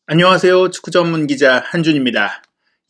안녕하세요. 축구 전문 기자 한준입니다.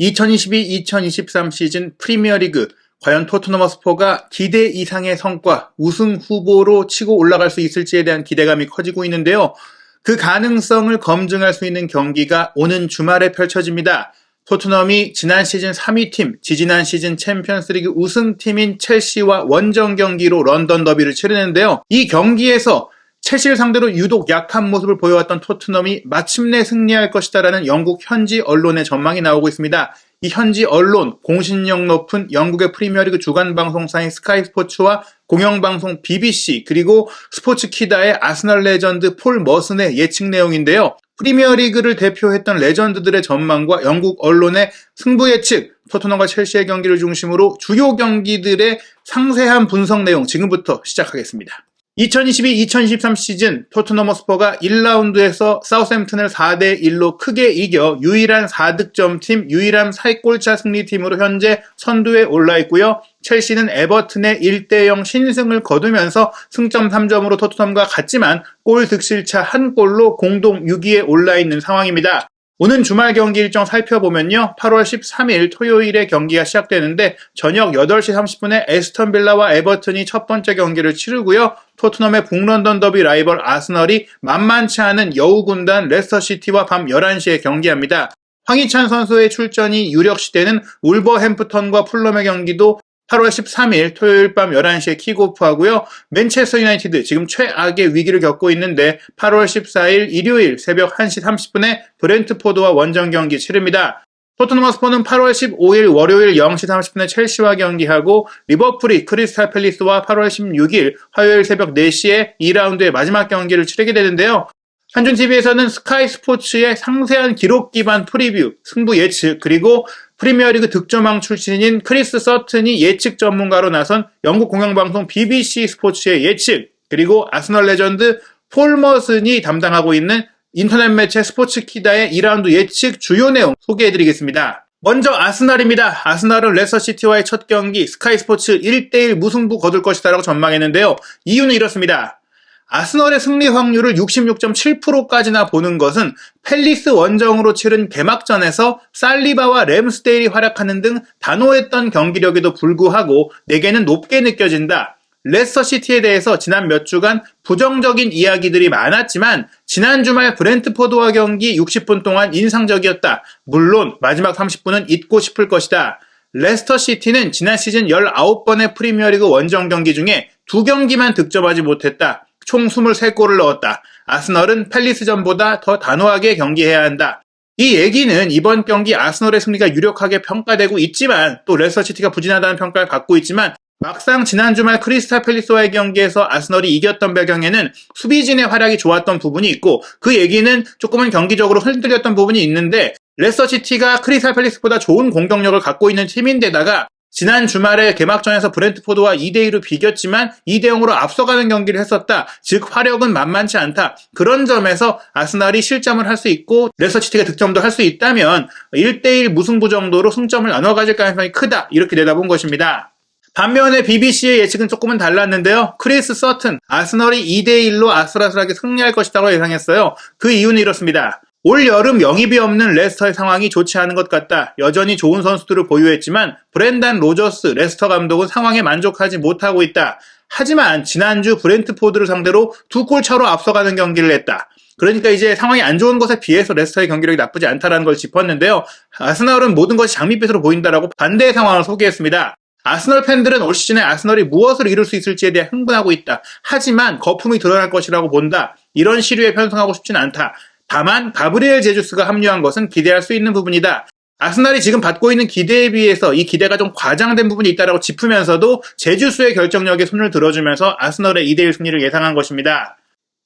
2022-2023 시즌 프리미어리그 과연 토트넘 허스퍼가 기대 이상의 성과, 우승 후보로 치고 올라갈 수 있을지에 대한 기대감이 커지고 있는데요. 그 가능성을 검증할 수 있는 경기가 오는 주말에 펼쳐집니다. 토트넘이 지난 시즌 3위 팀, 지지난 시즌 챔피언스리그 우승팀인 첼시와 원정 경기로 런던 더비를 치르는데요. 이 경기에서 첼시를 상대로 유독 약한 모습을 보여왔던 토트넘이 마침내 승리할 것이다라는 영국 현지 언론의 전망이 나오고 있습니다. 이 현지 언론, 공신력 높은 영국의 프리미어리그 주간 방송사인 스카이 스포츠와 공영방송 BBC 그리고 스포츠키다의 아스널 레전드 폴 머슨의 예측 내용인데요. 프리미어리그를 대표했던 레전드들의 전망과 영국 언론의 승부 예측, 토트넘과 첼시의 경기를 중심으로 주요 경기들의 상세한 분석 내용 지금부터 시작하겠습니다. 2022-2023 시즌 토트넘 허스퍼가 1라운드에서 사우샘프턴을 4대1로 크게 이겨 유일한 4득점 팀, 유일한 4골차 승리팀으로 현재 선두에 올라 있고요. 첼시는 에버튼의 1대0 신승을 거두면서 승점 3점으로 토트넘과 같지만 골 득실차 1골로 공동 6위에 올라 있는 상황입니다. 오는 주말 경기 일정 살펴보면요. 8월 13일 토요일에 경기가 시작되는데 저녁 8시 30분에 에스턴 빌라와 에버튼이 첫 번째 경기를 치르고요. 토트넘의 북런던 더비 라이벌 아스널이 만만치 않은 여우 군단 레스터시티와 밤 11시에 경기합니다. 황희찬 선수의 출전이 유력시되는 울버햄프턴과 풀럼의 경기도 8월 13일 토요일 밤 11시에 킥오프하고요. 맨체스터 유나이티드 지금 최악의 위기를 겪고 있는데 8월 14일 일요일 새벽 1시 30분에 브렌트포드와 원정 경기 치릅니다. 토트넘 허스퍼는 8월 15일 월요일 0시 30분에 첼시와 경기하고 리버풀이 크리스탈 팰리스와 8월 16일 화요일 새벽 4시에 2라운드의 마지막 경기를 치르게 되는데요. 한준TV에서는 스카이 스포츠의 상세한 기록 기반 프리뷰, 승부 예측, 그리고 프리미어리그 득점왕 출신인 크리스 서튼이 예측 전문가로 나선 영국 공영방송 BBC 스포츠의 예측, 그리고 아스널 레전드 폴 머슨이 담당하고 있는 인터넷 매체 스포츠키다의 2라운드 예측 주요 내용 소개해드리겠습니다. 먼저 아스널입니다. 아스널은 레스터시티와의 첫 경기 스카이 스포츠 1대1 무승부 거둘 것이다라고 전망했는데요. 이유는 이렇습니다. 아스널의 승리 확률을 66.7%까지나 보는 것은 팰리스 원정으로 치른 개막전에서 살리바와 램스데일이 활약하는 등 단호했던 경기력에도 불구하고 내게는 높게 느껴진다. 레스터시티에 대해서 지난 몇 주간 부정적인 이야기들이 많았지만 지난 주말 브렌트포드와 경기 60분 동안 인상적이었다. 물론 마지막 30분은 잊고 싶을 것이다. 레스터시티는 지난 시즌 19번의 프리미어리그 원정 경기 중에 2경기만 득점하지 못했다. 총 23골을 넣었다. 아스널은 팰리스전보다 더 단호하게 경기해야 한다. 이 얘기는 이번 경기 아스널의 승리가 유력하게 평가되고 있지만 또 레스터시티가 부진하다는 평가를 받고 있지만 막상 지난 주말 크리스탈 팰리스와의 경기에서 아스널이 이겼던 배경에는 수비진의 활약이 좋았던 부분이 있고 그 얘기는 조금은 경기적으로 흔들렸던 부분이 있는데 레스터시티가 크리스탈 팰리스보다 좋은 공격력을 갖고 있는 팀인데다가 지난 주말에 개막전에서 브렌트포드와 2대2로 비겼지만 2대0으로 앞서가는 경기를 했었다. 즉 화력은 만만치 않다. 그런 점에서 아스널이 실점을 할 수 있고 레스터시티가 득점도 할 수 있다면 1대1 무승부 정도로 승점을 나눠 가질 가능성이 크다. 이렇게 내다본 것입니다. 반면에 BBC의 예측은 조금은 달랐는데요. 크리스 서튼, 아스널이 2대1로 아슬아슬하게 승리할 것이라고 예상했어요. 그 이유는 이렇습니다. 올 여름 영입이 없는 레스터의 상황이 좋지 않은 것 같다. 여전히 좋은 선수들을 보유했지만 브렌단 로저스 레스터 감독은 상황에 만족하지 못하고 있다. 하지만 지난주 브렌트포드를 상대로 2골 차로 앞서가는 경기를 했다. 그러니까 이제 상황이 안 좋은 것에 비해서 레스터의 경기력이 나쁘지 않다는 걸 짚었는데요. 아스널은 모든 것이 장밋빛으로 보인다라고 반대의 상황을 소개했습니다. 아스널 팬들은 올 시즌에 아스널이 무엇을 이룰 수 있을지에 대해 흥분하고 있다. 하지만 거품이 드러날 것이라고 본다. 이런 시류에 편승하고 싶진 않다. 다만 가브리엘 제주스가 합류한 것은 기대할 수 있는 부분이다. 아스널이 지금 받고 있는 기대에 비해서 이 기대가 좀 과장된 부분이 있다고 짚으면서도 제주스의 결정력에 손을 들어주면서 아스널의 2대1 승리를 예상한 것입니다.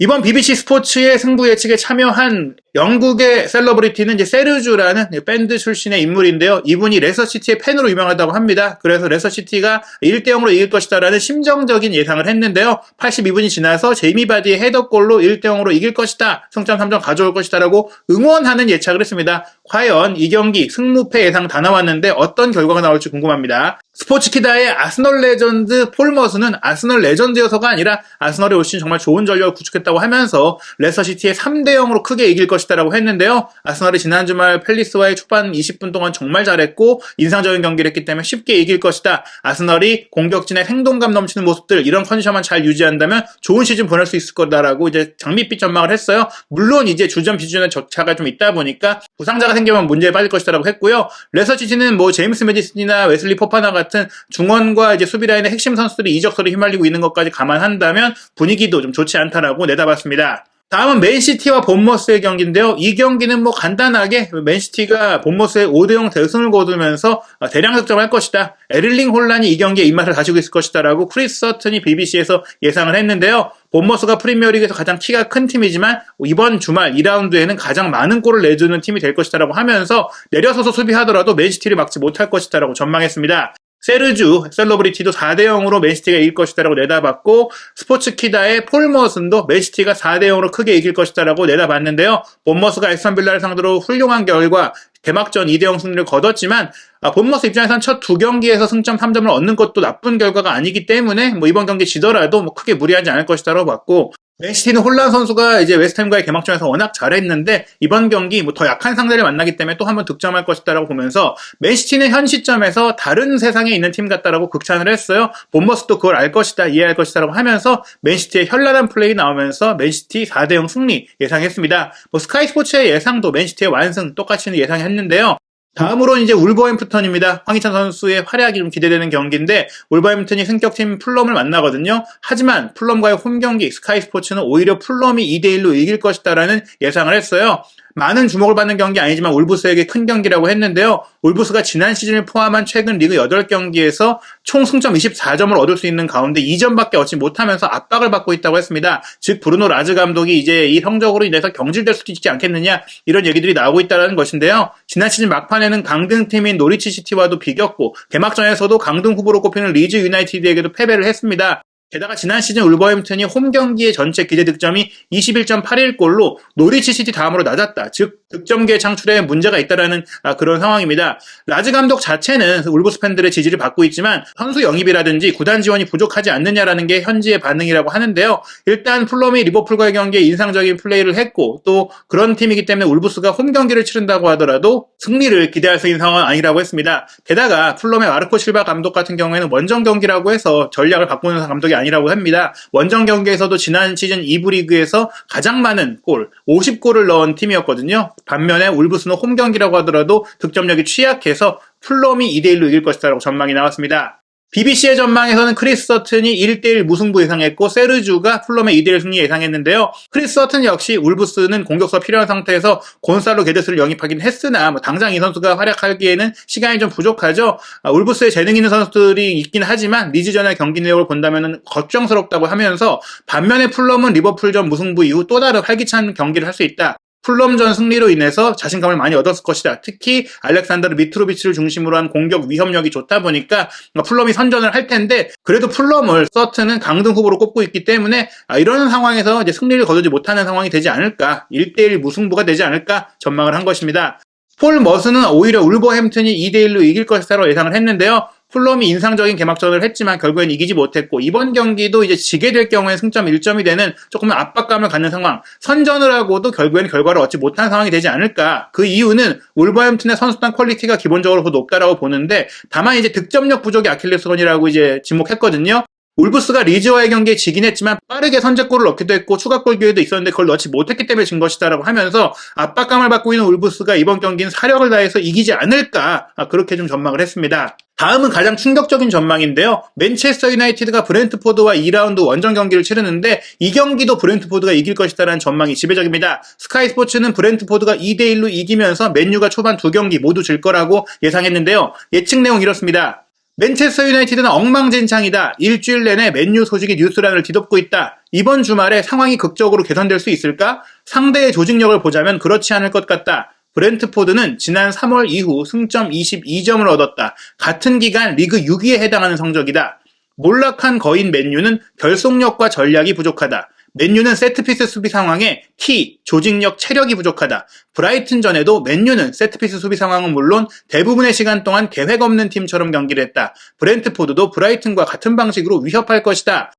이번 BBC 스포츠의 승부 예측에 참여한 영국의 셀러브리티는 이제 세르주라는 밴드 출신의 인물인데요. 이분이 레스터시티의 팬으로 유명하다고 합니다. 그래서 레스터시티가 1대0으로 이길 것이다라는 심정적인 예상을 했는데요. 82분이 지나서 제이미 바디의 헤더골로 1대0으로 이길 것이다. 승점 3점 가져올 것이다라고 응원하는 예측을 했습니다. 과연 이 경기 승무패 예상 다 나왔는데 어떤 결과가 나올지 궁금합니다. 스포츠키다의 아스널 레전드 폴 머슨은 아스널 레전드여서가 아니라 아스널이 올 시즌 정말 좋은 전력을 구축했다고 하면서 레스터시티의 3대0으로 크게 이길 것이다. 것이다라고 했는데요. 아스널이 지난 주말 팰리스와의 초반 20분 동안 정말 잘했고 인상적인 경기를 했기 때문에 쉽게 이길 것이다. 아스널이 공격진의 생동감 넘치는 모습들, 이런 컨디션만 잘 유지한다면 좋은 시즌 보낼 수 있을 거다라고 이제 장밋빛 전망을 했어요. 물론 이제 주전 비주전의 적차가 좀 있다 보니까 부상자가 생기면 문제에 빠질 것이다라고 했고요. 레스터시티는 뭐 제임스 매디슨이나 웨슬리 포파나 같은 중원과 이제 수비 라인의 핵심 선수들이 이적설에 휘말리고 있는 것까지 감안한다면 분위기도 좀 좋지 않다라고 내다봤습니다. 다음은 맨시티와 본머스의 경기인데요. 이 경기는 뭐 간단하게 맨시티가 본머스의 5대0 대승을 거두면서 대량 득점할 것이다. 에를링 홀란이 이 경기에 입맛을 다지고 있을 것이다라고 크리스 서튼이 BBC에서 예상을 했는데요. 본머스가 프리미어리그에서 가장 키가 큰 팀이지만 이번 주말 2라운드에는 가장 많은 골을 내주는 팀이 될 것이다라고 하면서 내려서서 수비하더라도 맨시티를 막지 못할 것이다라고 전망했습니다. 세르주 셀러브리티도 4대0으로 맨시티가 이길 것이다라고 내다봤고, 스포츠키다의 폴 머슨도 맨시티가 4대0으로 크게 이길 것이다라고 내다봤는데요. 본머스가 에스턴 빌라를 상대로 훌륭한 결과 개막전 2대0 승리를 거뒀지만 본머스 입장에서는 첫 두 경기에서 승점 3점을 얻는 것도 나쁜 결과가 아니기 때문에 뭐 이번 경기 지더라도 뭐 크게 무리하지 않을 것이다라고 봤고, 맨시티는 홀란 선수가 이제 웨스트햄과의 개막전에서 워낙 잘했는데 이번 경기 뭐 더 약한 상대를 만나기 때문에 또 한번 득점할 것이다라고 보면서 맨시티는 현 시점에서 다른 세상에 있는 팀 같다라고 극찬을 했어요. 본머스도 그걸 알 것이다, 이해할 것이다라고 하면서 맨시티의 현란한 플레이 나오면서 맨시티 4대0 승리 예상했습니다. 뭐 스카이 스포츠의 예상도 맨시티의 완승 똑같이 예상했는데요. 다음으로는 이제 울버햄프턴입니다. 황희찬 선수의 활약이 좀 기대되는 경기인데 울버햄프턴이 승격팀 풀럼을 만나거든요. 하지만 풀럼과의 홈 경기 스카이 스포츠는 오히려 풀럼이 2대1로 이길 것이다라는 예상을 했어요. 많은 주목을 받는 경기 아니지만 울브스에게 큰 경기라고 했는데요. 울브스가 지난 시즌을 포함한 최근 리그 8경기에서 총 승점 24점을 얻을 수 있는 가운데 2점밖에 얻지 못하면서 압박을 받고 있다고 했습니다. 즉 브루노 라즈 감독이 이제 이 성적으로 인해서 경질될 수도 있지 않겠느냐, 이런 얘기들이 나오고 있다는 것인데요. 지난 시즌 막판에는 강등팀인 노리치 시티와도 비겼고 개막전에서도 강등 후보로 꼽히는 리즈 유나이티드에게도 패배를 했습니다. 게다가 지난 시즌 울버햄튼이 홈 경기의 전체 기대 득점이 21.81골로 노리치 시티 다음으로 낮았다. 즉 득점계 창출에 문제가 있다라는 그런 상황입니다. 라즈 감독 자체는 울브스 팬들의 지지를 받고 있지만 선수 영입이라든지 구단 지원이 부족하지 않느냐라는 게 현지의 반응이라고 하는데요. 일단 풀럼이 리버풀과의 경기에 인상적인 플레이를 했고 또 그런 팀이기 때문에 울브스가 홈 경기를 치른다고 하더라도 승리를 기대할 수 있는 상황은 아니라고 했습니다. 게다가 풀럼의 마르코 실바 감독 같은 경우에는 원정 경기라고 해서 전략을 바꾸는 감독이 아니라고 합니다. 원정 경기에서도 지난 시즌 2부 리그에서 가장 많은 골, 50골을 넣은 팀이었거든요. 반면에 울브스는 홈 경기라고 하더라도 득점력이 취약해서 풀럼이 2대1로 이길 것이다라고 전망이 나왔습니다. BBC의 전망에서는 크리스 서튼이 1대1 무승부 예상했고 세르주가 풀럼의 2대1 승리 예상했는데요. 크리스 서튼 역시 울브스는 공격수가 필요한 상태에서 곤살로 게데스를 영입하긴 했으나 당장 이 선수가 활약하기에는 시간이 좀 부족하죠. 울브스에 재능 있는 선수들이 있긴 하지만 리즈전의 경기 내용을 본다면 걱정스럽다고 하면서 반면에 풀럼은 리버풀전 무승부 이후 또 다른 활기찬 경기를 할 수 있다. 풀럼전 승리로 인해서 자신감을 많이 얻었을 것이다. 특히 알렉산더르 미트로비치를 중심으로 한 공격 위협력이 좋다 보니까 풀럼이 선전을 할 텐데 그래도 풀럼을 서튼은 강등 후보로 꼽고 있기 때문에 이런 상황에서 이제 승리를 거두지 못하는 상황이 되지 않을까, 1대1 무승부가 되지 않을까 전망을 한 것입니다. 폴 머슨은 오히려 울버햄튼이 2대1로 이길 것이라고 예상을 했는데요. 풀럼이 인상적인 개막전을 했지만 결국엔 이기지 못했고 이번 경기도 이제 지게 될 경우에 승점 1점이 되는 조금 압박감을 갖는 상황, 선전을 하고도 결국에는 결과를 얻지 못한 상황이 되지 않을까. 그 이유는 울버햄튼의 선수단 퀄리티가 기본적으로 더 높다라고 보는데 다만 이제 득점력 부족이 아킬레스건이라고 이제 지목했거든요. 울브스가 리즈와의 경기에 지긴 했지만 빠르게 선제골을 넣기도 했고 추가골 기회도 있었는데 그걸 넣지 못했기 때문에 진 것이다라고 하면서 압박감을 받고 있는 울브스가 이번 경기는 사력을 다해서 이기지 않을까, 그렇게 좀 전망을 했습니다. 다음은 가장 충격적인 전망인데요. 맨체스터 유나이티드가 브렌트포드와 2라운드 원정 경기를 치르는데 이 경기도 브렌트포드가 이길 것이다라는 전망이 지배적입니다. 스카이 스포츠는 브렌트포드가 2대1로 이기면서 맨유가 초반 두 경기 모두 질 거라고 예상했는데요. 예측 내용 이렇습니다. 맨체스터 유나이티드는 엉망진창이다. 일주일 내내 맨유 소식이 뉴스란을 뒤덮고 있다. 이번 주말에 상황이 극적으로 개선될 수 있을까? 상대의 조직력을 보자면 그렇지 않을 것 같다. 브렌트포드는 지난 3월 이후 승점 22점을 얻었다. 같은 기간 리그 6위에 해당하는 성적이다. 몰락한 거인 맨유는 결속력과 전략이 부족하다. 맨유는 세트피스 수비 상황에 키, 조직력, 체력이 부족하다. 브라이튼전에도 맨유는 세트피스 수비 상황은 물론 대부분의 시간 동안 계획 없는 팀처럼 경기를 했다. 브렌트포드도 브라이튼과 같은 방식으로 위협할 것이다.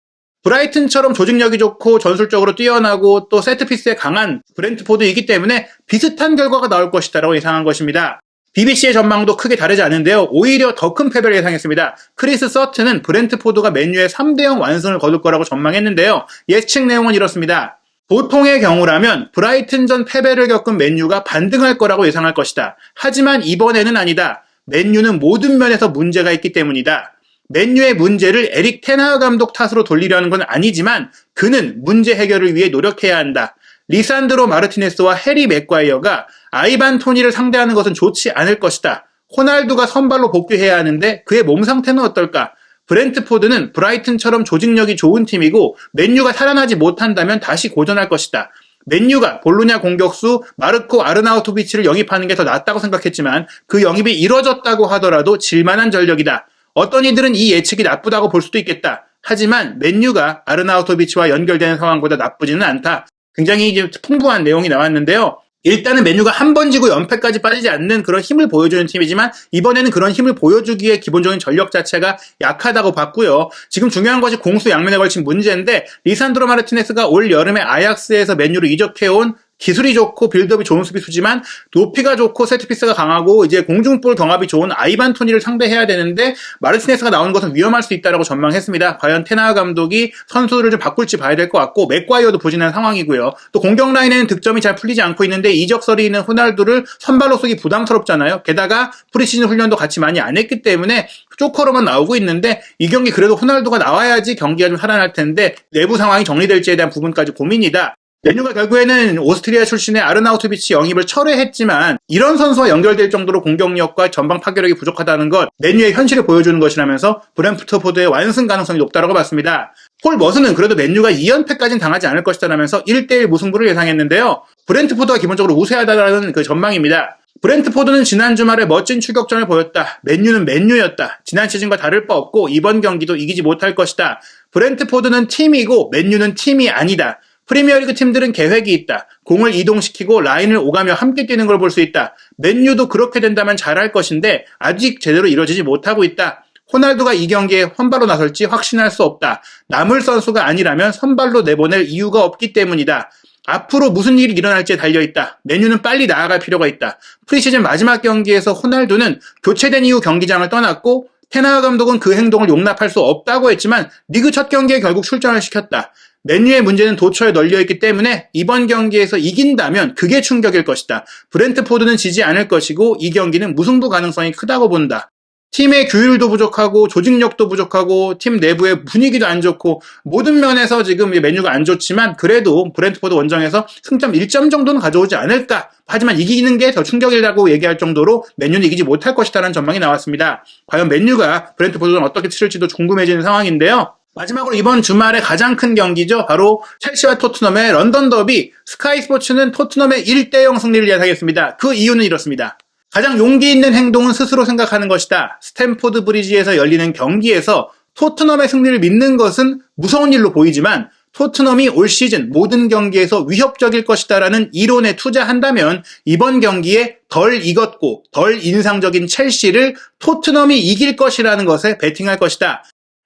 브라이튼처럼 조직력이 좋고 전술적으로 뛰어나고 또 세트피스에 강한 브렌트포드이기 때문에 비슷한 결과가 나올 것이다라고 예상한 것입니다. BBC의 전망도 크게 다르지 않은데요. 오히려 더 큰 패배를 예상했습니다. 크리스 서튼은 브렌트포드가 맨유의 3대0 완승을 거둘 거라고 전망했는데요. 예측 내용은 이렇습니다. 보통의 경우라면 브라이튼전 패배를 겪은 맨유가 반등할 거라고 예상할 것이다. 하지만 이번에는 아니다. 맨유는 모든 면에서 문제가 있기 때문이다. 맨유의 문제를 에릭 텐하그 감독 탓으로 돌리려는 건 아니지만 그는 문제 해결을 위해 노력해야 한다. 리산드로 마르티네스와 해리 맥과이어가 아이반 토니를 상대하는 것은 좋지 않을 것이다. 호날두가 선발로 복귀해야 하는데 그의 몸 상태는 어떨까? 브렌트포드는 브라이튼처럼 조직력이 좋은 팀이고 맨유가 살아나지 못한다면 다시 고전할 것이다. 맨유가 볼로냐 공격수 마르코 아르나우토비치를 영입하는 게 더 낫다고 생각했지만 그 영입이 이뤄졌다고 하더라도 질만한 전력이다. 어떤 이들은 이 예측이 나쁘다고 볼 수도 있겠다. 하지만 맨유가 아르나우토비치와 연결되는 상황보다 나쁘지는 않다. 굉장히 이제 풍부한 내용이 나왔는데요. 일단은 맨유가 한 번 지고 연패까지 빠지지 않는 그런 힘을 보여주는 팀이지만 이번에는 그런 힘을 보여주기에 기본적인 전력 자체가 약하다고 봤고요. 지금 중요한 것이 공수 양면에 걸친 문제인데 리산드로 마르티네스가 올 여름에 아약스에서 맨유로 이적해온 기술이 좋고 빌드업이 좋은 수비수지만 높이가 좋고 세트피스가 강하고 이제 공중볼 경합이 좋은 아이반 토니를 상대해야 되는데 마르티네스가 나오는 것은 위험할 수 있다고 전망했습니다. 과연 테나흐 감독이 선수를 좀 바꿀지 봐야 될 것 같고 맥과이어도 부진한 상황이고요. 또 공격 라인에는 득점이 잘 풀리지 않고 있는데 이적설이 있는 호날두를 선발로 쓰기 부담스럽잖아요. 게다가 프리시즌 훈련도 같이 많이 안 했기 때문에 조커로만 나오고 있는데 이 경기 그래도 호날두가 나와야지 경기가 좀 살아날 텐데 내부 상황이 정리될지에 대한 부분까지 고민이다. 맨유가 결국에는 오스트리아 출신의 아르나우토비치 영입을 철회했지만 이런 선수와 연결될 정도로 공격력과 전방 파괴력이 부족하다는 것 맨유의 현실을 보여주는 것이라면서 브렌트포드의 완승 가능성이 높다고 봤습니다. 폴 머슨은 그래도 맨유가 2연패까지는 당하지 않을 것이다라면서 1대1 무승부를 예상했는데요. 브렌트포드가 기본적으로 우세하다는 그 전망입니다. 브렌트포드는 지난 주말에 멋진 추격전을 보였다. 맨유는 맨유였다. 지난 시즌과 다를 바 없고 이번 경기도 이기지 못할 것이다. 브렌트포드는 팀이고 맨유는 팀이 아니다. 프리미어리그 팀들은 계획이 있다. 공을 이동시키고 라인을 오가며 함께 뛰는 걸 볼 수 있다. 맨유도 그렇게 된다면 잘할 것인데 아직 제대로 이루어지지 못하고 있다. 호날두가 이 경기에 선발로 나설지 확신할 수 없다. 남을 선수가 아니라면 선발로 내보낼 이유가 없기 때문이다. 앞으로 무슨 일이 일어날지에 달려있다. 맨유는 빨리 나아갈 필요가 있다. 프리시즌 마지막 경기에서 호날두는 교체된 이후 경기장을 떠났고 테나흐 감독은 그 행동을 용납할 수 없다고 했지만 리그 첫 경기에 결국 출전을 시켰다. 맨유의 문제는 도처에 널려있기 때문에 이번 경기에서 이긴다면 그게 충격일 것이다. 브렌트포드는 지지 않을 것이고 이 경기는 무승부 가능성이 크다고 본다. 팀의 규율도 부족하고 조직력도 부족하고 팀 내부의 분위기도 안 좋고 모든 면에서 지금 맨유가 안 좋지만 그래도 브렌트포드 원정에서 승점 1점 정도는 가져오지 않을까. 하지만 이기는 게 더 충격이라고 얘기할 정도로 맨유는 이기지 못할 것이다라는 전망이 나왔습니다. 과연 맨유가 브렌트포드는 어떻게 치를지도 궁금해지는 상황인데요. 마지막으로 이번 주말에 가장 큰 경기죠. 바로 첼시와 토트넘의 런던 더비. 스카이 스포츠는 토트넘의 1대0 승리를 예상했습니다. 그 이유는 이렇습니다. 가장 용기 있는 행동은 스스로 생각하는 것이다. 스탠포드 브리지에서 열리는 경기에서 토트넘의 승리를 믿는 것은 무서운 일로 보이지만 토트넘이 올 시즌 모든 경기에서 위협적일 것이다라는 이론에 투자한다면 이번 경기에 덜 익었고 덜 인상적인 첼시를 토트넘이 이길 것이라는 것에 베팅할 것이다.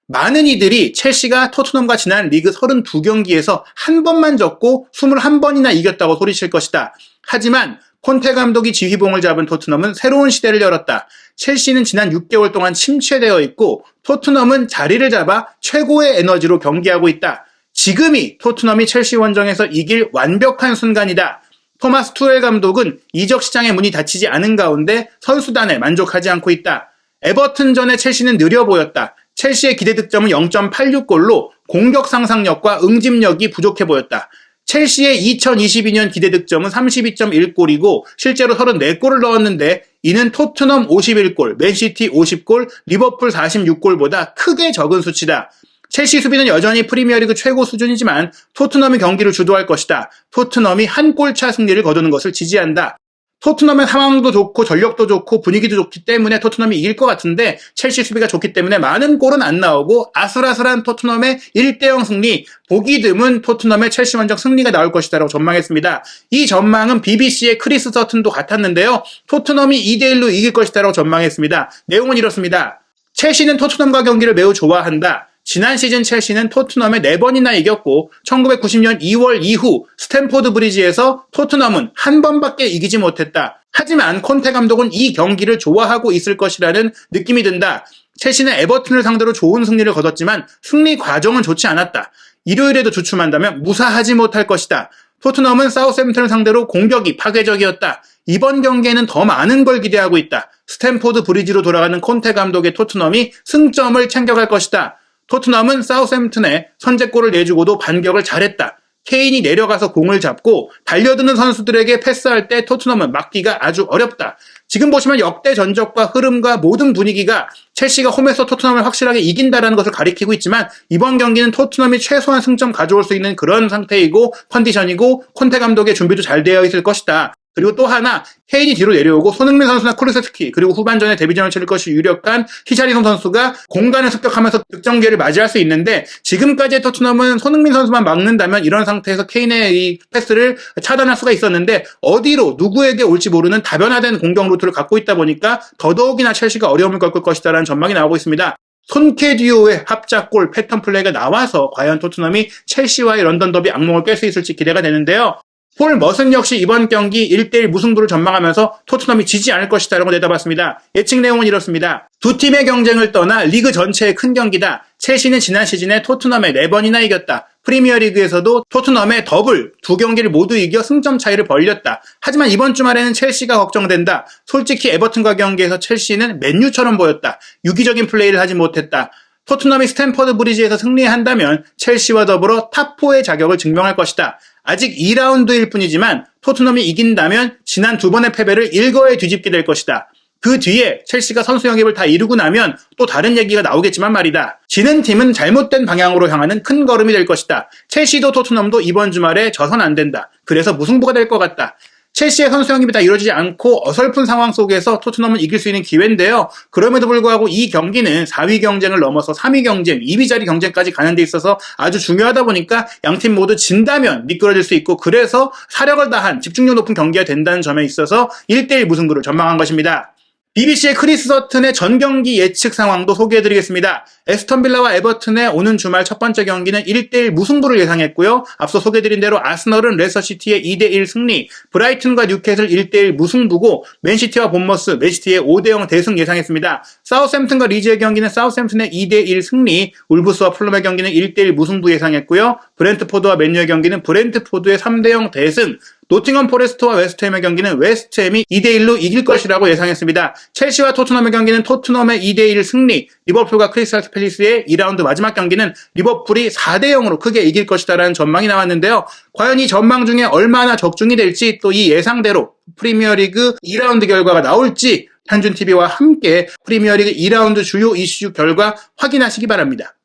많은 이들이 첼시가 토트넘과 지난 리그 32경기에서 한 번만 졌고 21번이나 이겼다고 소리칠 것이다. 하지만 콘테 감독이 지휘봉을 잡은 토트넘은 새로운 시대를 열었다. 첼시는 지난 6개월 동안 침체되어 있고 토트넘은 자리를 잡아 최고의 에너지로 경기하고 있다. 지금이 토트넘이 첼시 원정에서 이길 완벽한 순간이다. 토마스 투엘 감독은 이적 시장의 문이 닫히지 않은 가운데 선수단에 만족하지 않고 있다. 에버튼전의 첼시는 느려 보였다. 첼시의 기대 득점은 0.86골로 공격 상상력과 응집력이 부족해 보였다. 첼시의 2022년 기대 득점은 32.1골이고 실제로 34골을 넣었는데 이는 토트넘 51골, 맨시티 50골, 리버풀 46골보다 크게 적은 수치다. 첼시 수비는 여전히 프리미어리그 최고 수준이지만 토트넘이 경기를 주도할 것이다. 토트넘이 한 골차 승리를 거두는 것을 지지한다. 토트넘의 상황도 좋고 전력도 좋고 분위기도 좋기 때문에 토트넘이 이길 것 같은데 첼시 수비가 좋기 때문에 많은 골은 안 나오고 아슬아슬한 토트넘의 1대0 승리, 보기 드문 토트넘의 첼시 원정 승리가 나올 것이다 라고 전망했습니다. 이 전망은 BBC의 크리스 서튼도 같았는데요. 토트넘이 2대1로 이길 것이다 라고 전망했습니다. 내용은 이렇습니다. 첼시는 토트넘과 경기를 매우 좋아한다. 지난 시즌 첼시는 토트넘에 4번이나 이겼고 1990년 2월 이후 스탠포드 브리지에서 토트넘은 한 번밖에 이기지 못했다. 하지만 콘테 감독은 이 경기를 좋아하고 있을 것이라는 느낌이 든다. 첼시는 에버튼을 상대로 좋은 승리를 거뒀지만 승리 과정은 좋지 않았다. 일요일에도 주춤한다면 무사하지 못할 것이다. 토트넘은 사우스햄튼을 상대로 공격이 파괴적이었다. 이번 경기에는 더 많은 걸 기대하고 있다. 스탠포드 브리지로 돌아가는 콘테 감독의 토트넘이 승점을 챙겨갈 것이다. 토트넘은 사우스햄튼에 선제골을 내주고도 반격을 잘했다. 케인이 내려가서 공을 잡고 달려드는 선수들에게 패스할 때 토트넘은 막기가 아주 어렵다. 지금 보시면 역대 전적과 흐름과 모든 분위기가 첼시가 홈에서 토트넘을 확실하게 이긴다라는 것을 가리키고 있지만 이번 경기는 토트넘이 최소한 승점 가져올 수 있는 그런 상태이고 컨디션이고 콘테 감독의 준비도 잘 되어 있을 것이다. 그리고 또 하나 케인이 뒤로 내려오고 손흥민 선수나 쿠루세스키 그리고 후반전에 데뷔전을 치를 것이 유력한 히차리송 선수가 공간을 습격하면서 득점 기회를 맞이할 수 있는데 지금까지의 토트넘은 손흥민 선수만 막는다면 이런 상태에서 케인의 이 패스를 차단할 수가 있었는데 어디로 누구에게 올지 모르는 다변화된 공격 루트를 갖고 있다 보니까 더더욱이나 첼시가 어려움을 겪을 것이다라는 전망이 나오고 있습니다. 손케 듀오의 합작골 패턴 플레이가 나와서 과연 토트넘이 첼시와의 런던 더비 악몽을 깰 수 있을지 기대가 되는데요. 폴 머슨 역시 이번 경기 1대1 무승부를 전망하면서 토트넘이 지지 않을 것이다 라고 내다봤습니다. 예측 내용은 이렇습니다. 두 팀의 경쟁을 떠나 리그 전체의 큰 경기다. 첼시는 지난 시즌에 토트넘에 4번이나 이겼다. 프리미어리그에서도 토트넘의 더블 2경기를 모두 이겨 승점 차이를 벌렸다. 하지만 이번 주말에는 첼시가 걱정된다. 솔직히 에버튼과 경기에서 첼시는 맨유처럼 보였다. 유기적인 플레이를 하지 못했다. 토트넘이 스탠퍼드 브리지에서 승리한다면 첼시와 더불어 탑4의 자격을 증명할 것이다. 아직 2라운드일 뿐이지만 토트넘이 이긴다면 지난 2번의 패배를 일거에 뒤집게 될 것이다. 그 뒤에 첼시가 선수 영입을 다 이루고 나면 또 다른 얘기가 나오겠지만 말이다. 지는 팀은 잘못된 방향으로 향하는 큰 걸음이 될 것이다. 첼시도 토트넘도 이번 주말에 져선 안 된다. 그래서 무승부가 될 것 같다. 첼시의 선수 영입이 다 이루어지지 않고 어설픈 상황 속에서 토트넘은 이길 수 있는 기회인데요. 그럼에도 불구하고 이 경기는 4위 경쟁을 넘어서 3위 경쟁, 2위 자리 경쟁까지 가는 데 있어서 아주 중요하다 보니까 양팀 모두 진다면 미끄러질 수 있고 그래서 사력을 다한 집중력 높은 경기가 된다는 점에 있어서 1대1 무승부를 전망한 것입니다. BBC의 크리스 서튼의 전경기 예측 상황도 소개해드리겠습니다. 에스턴 빌라와 에버튼의 오는 주말 첫 번째 경기는 1대1 무승부를 예상했고요. 앞서 소개해드린 대로 아스널은 레스터시티의 2대1 승리, 브라이튼과 뉴캐슬 1대1 무승부고 맨시티와 본머스, 맨시티의 5대0 대승 예상했습니다. 사우스햄튼과 리즈의 경기는 사우스햄튼의 2대1 승리, 울브스와 풀럼의 경기는 1대1 무승부 예상했고요. 브렌트포드와 맨유의 경기는 브렌트포드의 3대0 대승, 노팅엄 포레스트와 웨스트햄의 경기는 웨스트햄이 2대1로 이길 것이라고 예상했습니다. 첼시와 토트넘의 경기는 토트넘의 2대1 승리, 리버풀과 크리스탈 팰리스의 2라운드 마지막 경기는 리버풀이 4대0으로 크게 이길 것이다라는 전망이 나왔는데요. 과연 이 전망 중에 얼마나 적중이 될지 또 이 예상대로 프리미어리그 2라운드 결과가 나올지 한준TV와 함께 프리미어리그 2라운드 주요 이슈 결과 확인하시기 바랍니다.